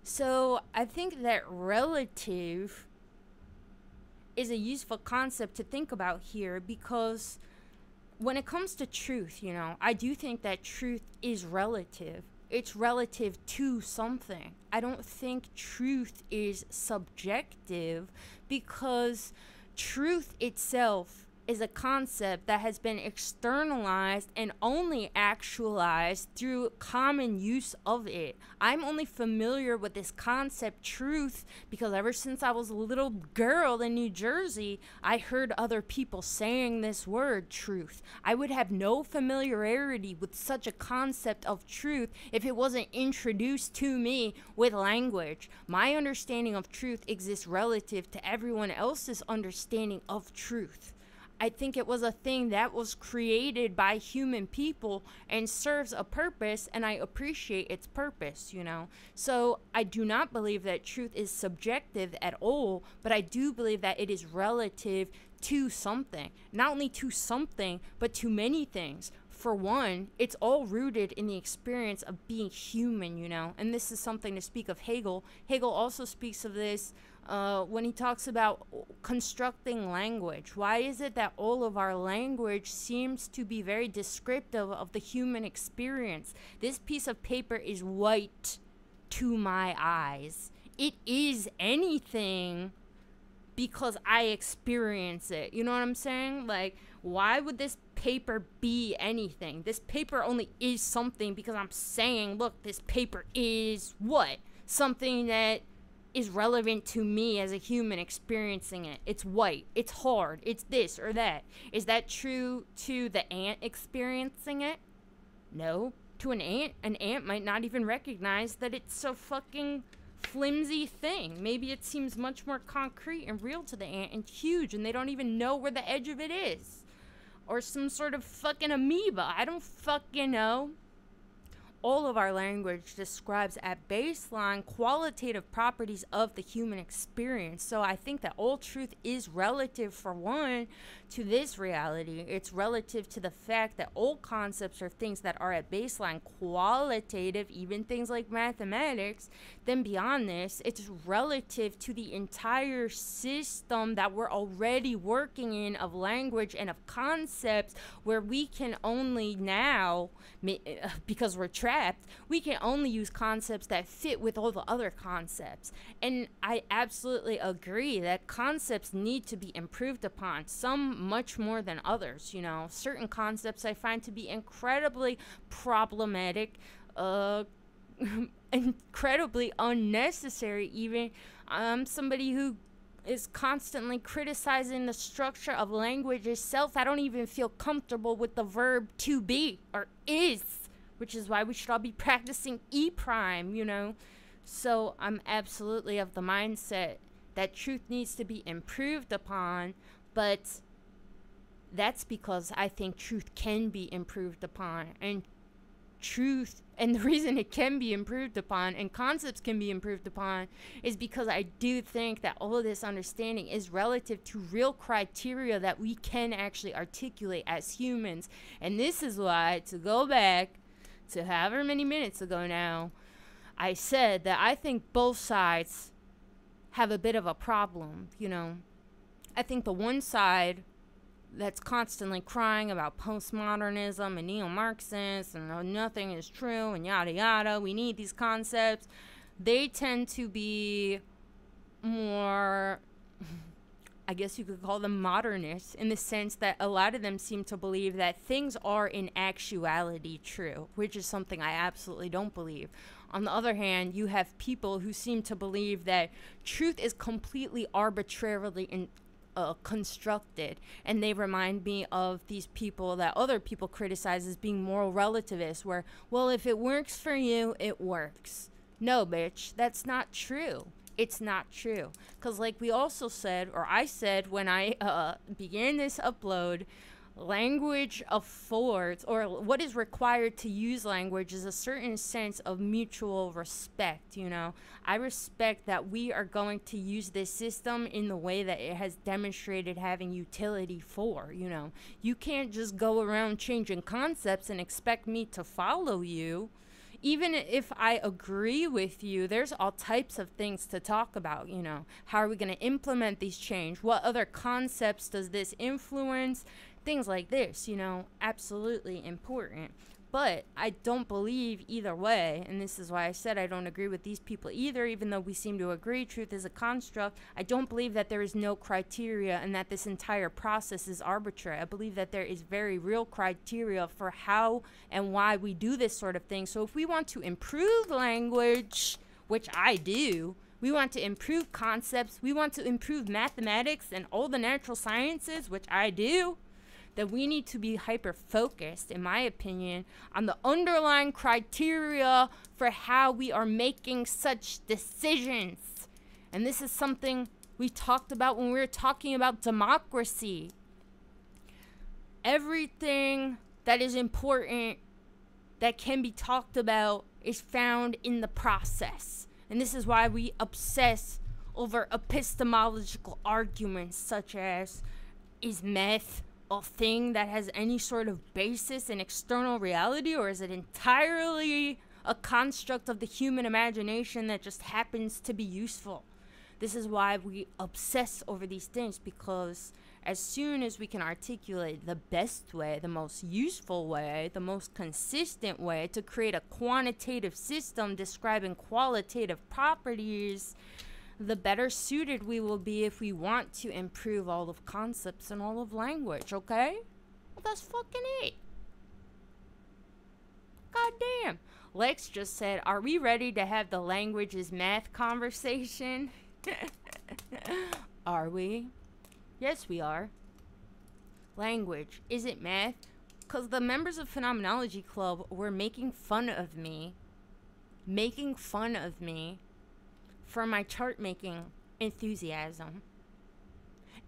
Speaker 1: So I think that relative is a useful concept to think about here, because when it comes to truth, you know, I do think that truth is relative. It's relative to something. I don't think truth is subjective, because truth itself is a concept that has been externalized and only actualized through common use of it. I'm only familiar with this concept truth because ever since I was a little girl in New Jersey, I heard other people saying this word truth. I would have no familiarity with such a concept of truth if it wasn't introduced to me with language. My understanding of truth exists relative to everyone else's understanding of truth. I think it was a thing that was created by human people and serves a purpose, and I appreciate its purpose, you know. So I do not believe that truth is subjective at all, but I do believe that it is relative to something. Not only to something, but to many things. For one, it's all rooted in the experience of being human, you know. And this is something to speak of Hegel. Hegel also speaks of this when he talks about constructing language. Why is it that all of our language seems to be very descriptive of the human experience? This piece of paper is white to my eyes. It is anything because I experience it. You know what I'm saying? Like, why would this paper be anything? This paper only is something because I'm saying, look, this paper is what? Something that is relevant to me as a human experiencing it. It's white, it's hard, it's this or that. Is that true to the ant experiencing it? No. To an ant might not even recognize that it's a fucking flimsy thing. Maybe it seems much more concrete and real to the ant and huge, and they don't even know where the edge of it is. Or some sort of fucking amoeba. I don't fucking know. All of our language describes at baseline qualitative properties of the human experience. So I think that all truth is relative, for one, to this reality. It's relative to the fact that all concepts are things that are at baseline qualitative, even things like mathematics. Then beyond this, it's relative to the entire system that we're already working in of language and of concepts, where we can only now, because we're trapped, we can only use concepts that fit with all the other concepts. And I absolutely agree that concepts need to be improved upon, some much more than others, you know. Certain concepts I find to be incredibly problematic, incredibly unnecessary even. I'm somebody who is constantly criticizing the structure of language itself. I don't even feel comfortable with the verb to be or is, which is why we should all be practicing E prime, you know. So I'm absolutely of the mindset that truth needs to be improved upon, but that's because I think truth can be improved upon, and the reason it can be improved upon and concepts can be improved upon is because I do think that all of this understanding is relative to real criteria that we can actually articulate as humans. And this is why, to go back to however many minutes ago now, I said that I think both sides have a bit of a problem, you know. I think the one side that's constantly crying about postmodernism and neo-Marxists and nothing is true and yada yada, we need these concepts, they tend to be more, I guess you could call them modernists, in the sense that a lot of them seem to believe that things are in actuality true, which is something I absolutely don't believe. On the other hand, you have people who seem to believe that truth is completely arbitrarily constructed, and they remind me of these people that other people criticize as being moral relativists, where, well, if it works for you, it works. No, bitch, that's not true. It's not true. Because like we also said, or I said when I began this upload, language affords, or what is required to use language is a certain sense of mutual respect. You know, I respect that we are going to use this system in the way that it has demonstrated having utility for. You know, you can't just go around changing concepts and expect me to follow you. Even if I agree with you, there's all types of things to talk about. You know, how are we going to implement these change? What other concepts does this influence? Things like this, you know, absolutely important. But I don't believe either way, and this is why I said I don't agree with these people either, even though we seem to agree truth is a construct. I don't believe that there is no criteria and that this entire process is arbitrary. I believe that there is very real criteria for how and why we do this sort of thing. So if we want to improve language, which I do, we want to improve concepts, we want to improve mathematics and all the natural sciences, which I do, that we need to be hyper-focused, in my opinion, on the underlying criteria for how we are making such decisions. And this is something we talked about when we were talking about democracy. Everything that is important that can be talked about is found in the process. And this is why we obsess over epistemological arguments such as, is math a thing that has any sort of basis in external reality, or is it entirely a construct of the human imagination that just happens to be useful? This is why we obsess over these things, because as soon as we can articulate the best way, the most useful way, the most consistent way to create a quantitative system describing qualitative properties, the better suited we will be if we want to improve all of concepts and all of language, okay? Well, that's fucking it. God damn. Lex just said, are we ready to have the language is math conversation? Are we? Yes, we are. Language, is it math? Because the members of Phenomenology Club were making fun of me for my chart making enthusiasm.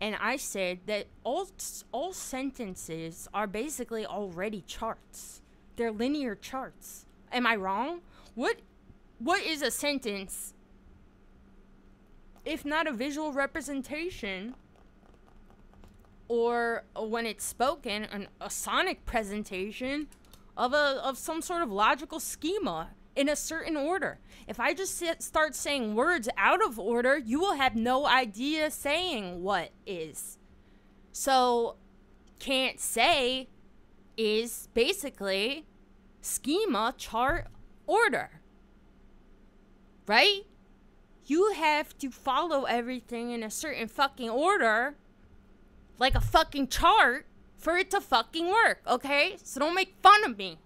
Speaker 1: And I said that all sentences are basically already charts. They're linear charts. Am I wrong? What is a sentence if not a visual representation, or when it's spoken, a sonic presentation of some sort of logical schema in a certain order? If I just start saying words out of order, you will have no idea saying what is. So, can't say is basically schema, chart, order. Right? You have to follow everything in a certain fucking order, like a fucking chart, for it to fucking work, okay? So don't make fun of me.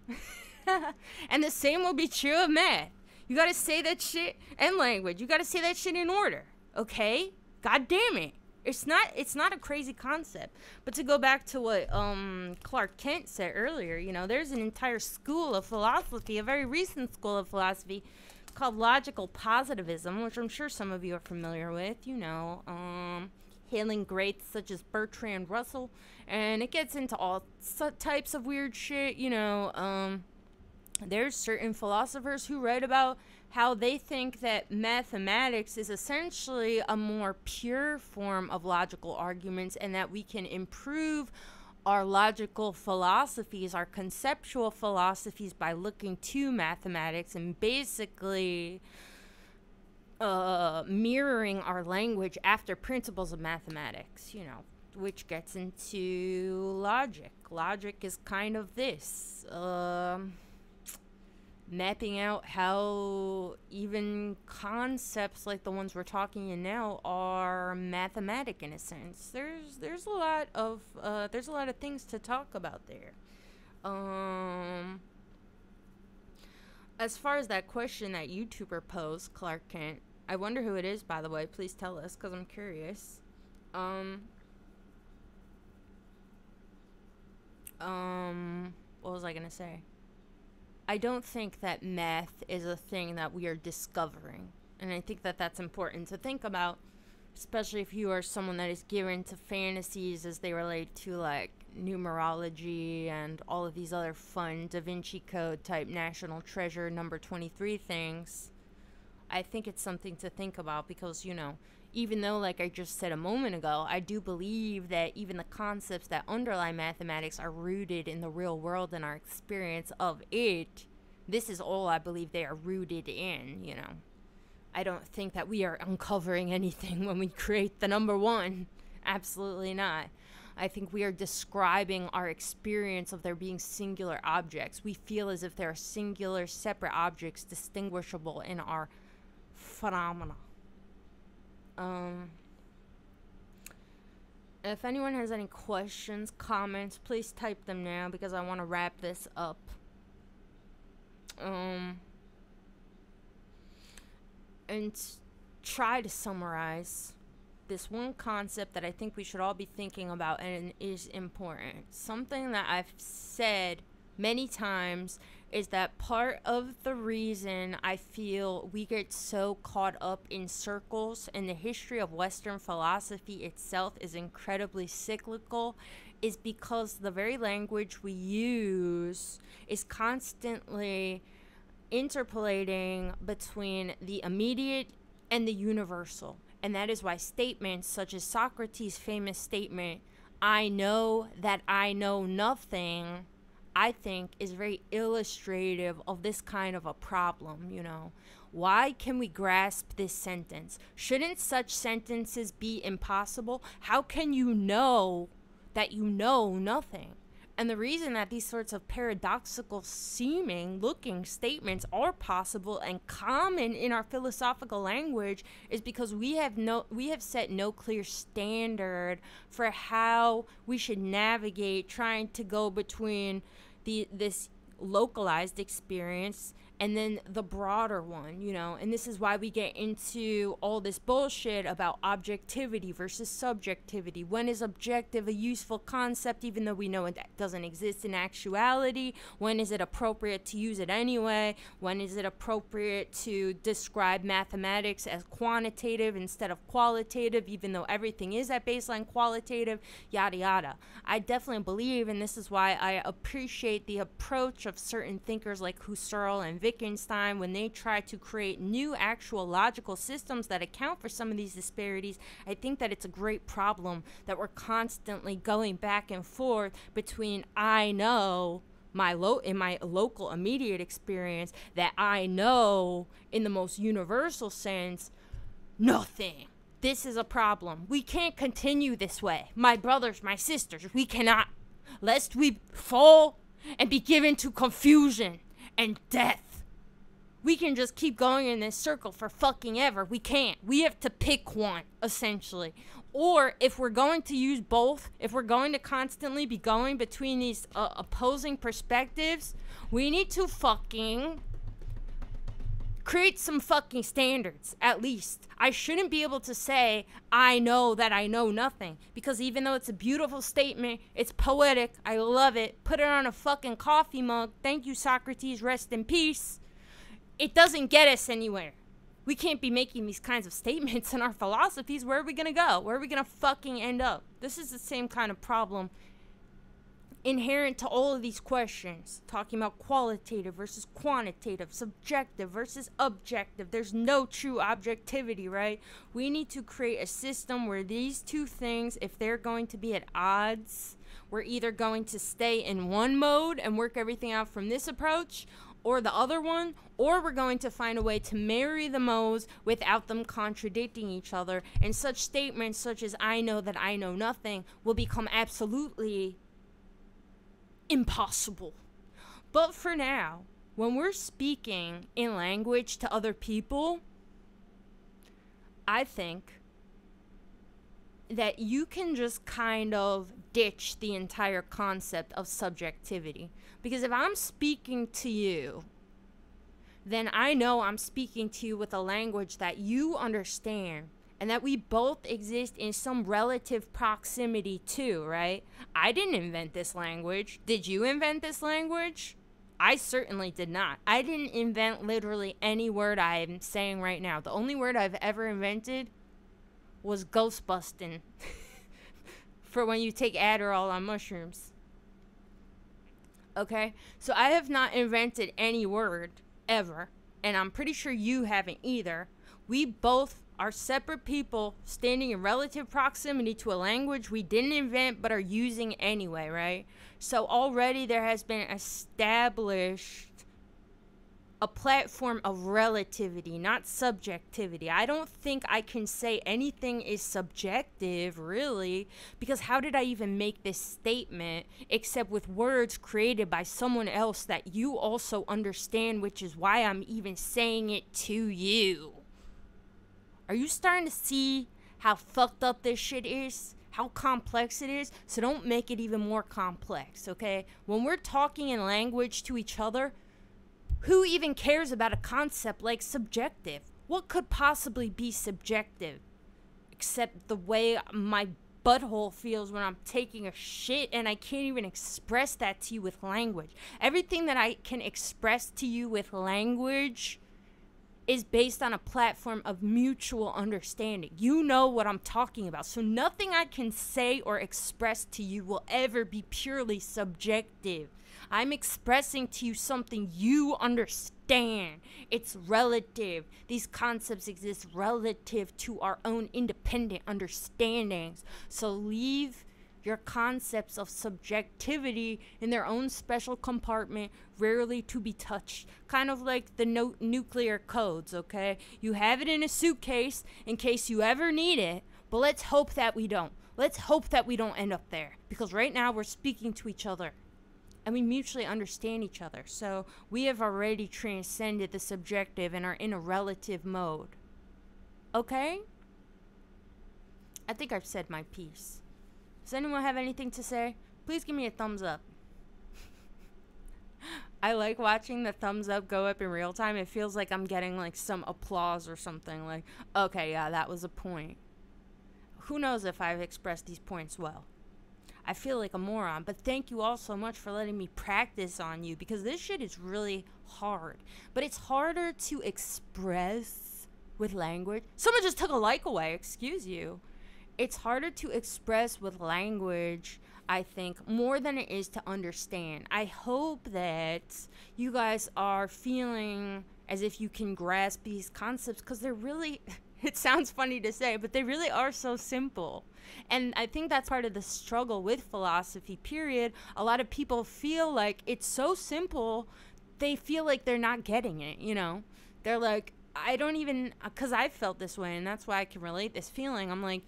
Speaker 1: And the same will be true of math. You gotta say that shit, and language. You gotta say that shit in order, okay? God damn it. It's not a crazy concept. But to go back to what Clark Kent said earlier, you know, there's an entire school of philosophy, a very recent school of philosophy, called logical positivism, which I'm sure some of you are familiar with, you know, hailing greats such as Bertrand Russell, and it gets into all types of weird shit, you know. There's certain philosophers who write about how they think that mathematics is essentially a more pure form of logical arguments, and that we can improve our logical philosophies, our conceptual philosophies, by looking to mathematics and basically mirroring our language after principles of mathematics, you know, which gets into logic. Logic is kind of this, mapping out how even concepts like the ones we're talking in now are mathematic in a sense. There's a lot of things to talk about there. As far as that question that YouTuber posed, Clark Kent, I wonder who it is, by the way. Please tell us, because I'm curious. What was I gonna say? I don't think that math is a thing that we are discovering. And I think that that's important to think about, especially if you are someone that is given to fantasies as they relate to, like, numerology and all of these other fun Da Vinci Code type National Treasure number 23 things. I think it's something to think about because, you know, even though, like I just said a moment ago, I do believe that even the concepts that underlie mathematics are rooted in the real world and our experience of it. This is all I believe they are rooted in, you know. I don't think that we are uncovering anything when we create the number one. Absolutely not. I think we are describing our experience of there being singular objects. We feel as if there are singular, separate objects distinguishable in our phenomena. If anyone has any questions, comments, please type them now because I want to wrap this up. And try to summarize this one concept that I think we should all be thinking about and is important. Something that I've said many times is that part of the reason I feel we get so caught up in circles and the history of Western philosophy itself is incredibly cyclical is because the very language we use is constantly interpolating between the immediate and the universal. And that is why statements such as Socrates' famous statement, "I know that I know nothing," I think is very illustrative of this kind of a problem, you know. Why can we grasp this sentence? Shouldn't such sentences be impossible? How can you know that you know nothing? And the reason that these sorts of paradoxical seeming looking statements are possible and common in our philosophical language is because we have set no clear standard for how we should navigate trying to go between this localized experience and then the broader one, you know. And this is why we get into all this bullshit about objectivity versus subjectivity. When is objective a useful concept even though we know it doesn't exist in actuality? When is it appropriate to use it anyway? When is it appropriate to describe mathematics as quantitative instead of qualitative even though everything is at baseline qualitative? Yada yada. I definitely believe, and this is why I appreciate the approach of certain thinkers like Husserl and Wittgenstein when they try to create new actual logical systems that account for some of these disparities. I think that it's a great problem that we're constantly going back and forth between I know in my local immediate experience that I know in the most universal sense nothing. This is a problem. We can't continue this way. My brothers, my sisters, we cannot, lest we fall and be given to confusion and death. We can just keep going in this circle for fucking ever. We can't. We have to pick one, essentially. Or if we're going to use both, if we're going to constantly be going between these opposing perspectives, we need to fucking create some fucking standards, at least. I shouldn't be able to say, I know that I know nothing. Because even though it's a beautiful statement, it's poetic, I love it, put it on a fucking coffee mug, thank you Socrates, rest in peace, it doesn't get us anywhere. We can't be making these kinds of statements in our philosophies. Where are we gonna go? Where are we gonna fucking end up? This is the same kind of problem inherent to all of these questions, talking about qualitative versus quantitative, subjective versus objective. There's no true objectivity, right? We need to create a system where these two things, if they're going to be at odds, we're either going to stay in one mode and work everything out from this approach or the other one, or we're going to find a way to marry the modes without them contradicting each other, and such statements such as I know that I know nothing will become absolutely impossible. But for now, when we're speaking in language to other people, I think that you can just kind of ditch the entire concept of subjectivity. Because if I'm speaking to you then I know I'm speaking to you with a language that you understand and that we both exist in some relative proximity to, right? I didn't invent this language. Did you invent this language? I certainly did not. I didn't invent literally any word I am saying right now. The only word I've ever invented was ghostbusting for when you take Adderall on mushrooms. Okay? So I have not invented any word ever, and I'm pretty sure you haven't either. We both are separate people standing in relative proximity to a language we didn't invent but are using anyway, right? So already there has been established a platform of relativity, not subjectivity. I don't think I can say anything is subjective, really, because how did I even make this statement except with words created by someone else that you also understand, which is why I'm even saying it to you. Are you starting to see how fucked up this shit is? How complex it is? So don't make it even more complex, okay? When we're talking in language to each other, who even cares about a concept like subjective? What could possibly be subjective? Except the way my butthole feels when I'm taking a shit, and I can't even express that to you with language. Everything that I can express to you with language is based on a platform of mutual understanding. You know what I'm talking about. So nothing I can say or express to you will ever be purely subjective. I'm expressing to you something you understand. It's relative. These concepts exist relative to our own independent understandings. So leave your concepts of subjectivity in their own special compartment, rarely to be touched. Kind of like the nuclear codes, okay? You have it in a suitcase in case you ever need it, but let's hope that we don't. Let's hope that we don't end up there, because right now we're speaking to each other and we mutually understand each other. So we have already transcended the subjective and are in a relative mode. Okay? I think I've said my piece. Does anyone have anything to say? Please give me a thumbs up. I like watching the thumbs up go up in real time. It feels like I'm getting like some applause or something. Like, okay, yeah, that was a point. Who knows if I've expressed these points well? I feel like a moron, but thank you all so much for letting me practice on you, because this shit is really hard. But it's harder to express with language. Someone just took a like away, excuse you. It's harder to express with language, I think, more than it is to understand. I hope that you guys are feeling as if you can grasp these concepts, because they're really, it sounds funny to say, but they really are so simple. And I think that's part of the struggle with philosophy, period. A lot of people feel like it's so simple, they feel like they're not getting it, you know? They're like, I don't even, because I've felt this way, and that's why I can relate this feeling. I'm like,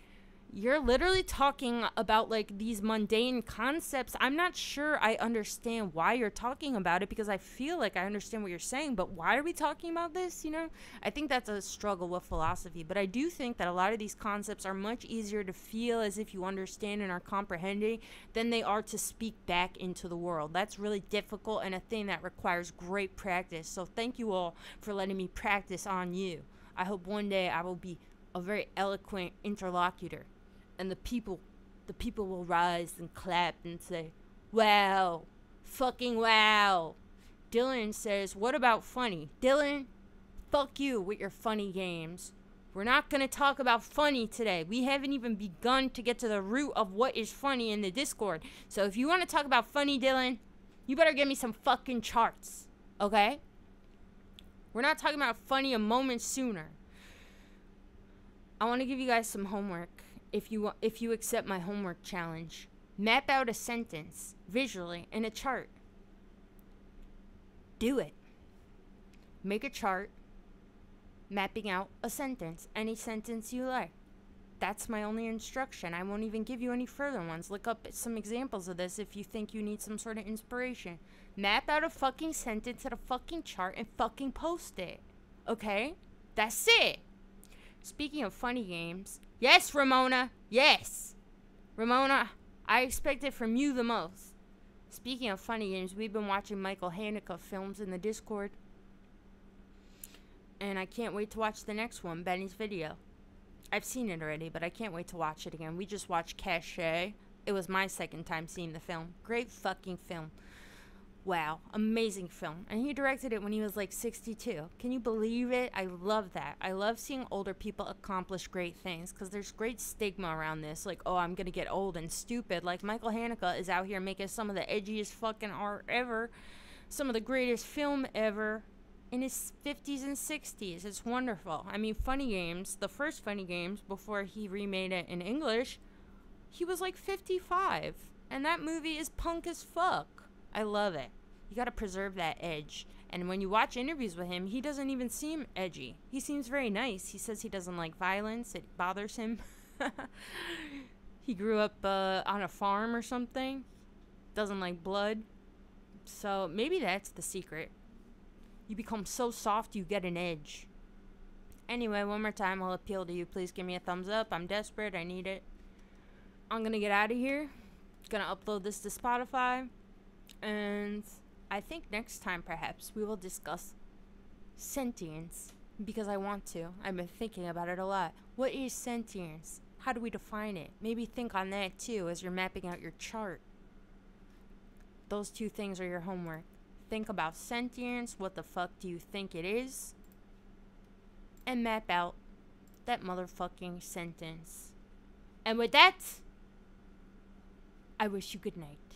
Speaker 1: you're literally talking about like these mundane concepts. I'm not sure I understand why you're talking about it, because I feel like I understand what you're saying, but why are we talking about this, you know? I think that's a struggle with philosophy, but I do think that a lot of these concepts are much easier to feel as if you understand and are comprehending than they are to speak back into the world. That's really difficult and a thing that requires great practice. So thank you all for letting me practice on you. I hope one day I will be a very eloquent interlocutor, and the people will rise and clap and say, wow, fucking wow. Dylan says, what about funny? Dylan, fuck you with your funny games. We're not going to talk about funny today. We haven't even begun to get to the root of what is funny in the Discord. So if you want to talk about funny, Dylan, you better give me some fucking charts, okay? We're not talking about funny a moment sooner. I want to give you guys some homework. If you accept my homework challenge, map out a sentence visually in a chart. Do it. Make a chart mapping out a sentence, any sentence you like. That's my only instruction. I won't even give you any further ones. Look up some examples of this if you think you need some sort of inspiration. Map out a fucking sentence in a fucking chart and fucking post it. Okay? That's it. Speaking of funny games, yes, Ramona, yes. Ramona, I expect it from you the most. Speaking of funny games, we've been watching Michael Haneke films in the Discord. And I can't wait to watch the next one, Benny's Video. I've seen it already, but I can't wait to watch it again. We just watched Cachet. It was my second time seeing the film. Great fucking film. Wow, amazing film. And he directed it when he was like 62. Can you believe it? I love that. I love seeing older people accomplish great things because there's great stigma around this. Like, oh, I'm going to get old and stupid. Like, Michael Haneke is out here making some of the edgiest fucking art ever. Some of the greatest film ever in his 50s and 60s. It's wonderful. I mean, Funny Games, the first Funny Games before he remade it in English, he was like 55. And that movie is punk as fuck. I love it. You gotta preserve that edge. And when you watch interviews with him, he doesn't even seem edgy. He seems very nice. He says he doesn't like violence. It bothers him. He grew up on a farm or something. Doesn't like blood. So maybe that's the secret. You become so soft you get an edge. Anyway, one more time, I'll appeal to you. Please give me a thumbs up. I'm desperate. I need it. I'm gonna get out of here. Gonna upload this to Spotify. And I think next time, perhaps, we will discuss sentience. Because I want to. I've been thinking about it a lot. What is sentience? How do we define it? Maybe think on that, too, as you're mapping out your chart. Those two things are your homework. Think about sentience. What the fuck do you think it is? And map out that motherfucking sentence. And with that, I wish you good night.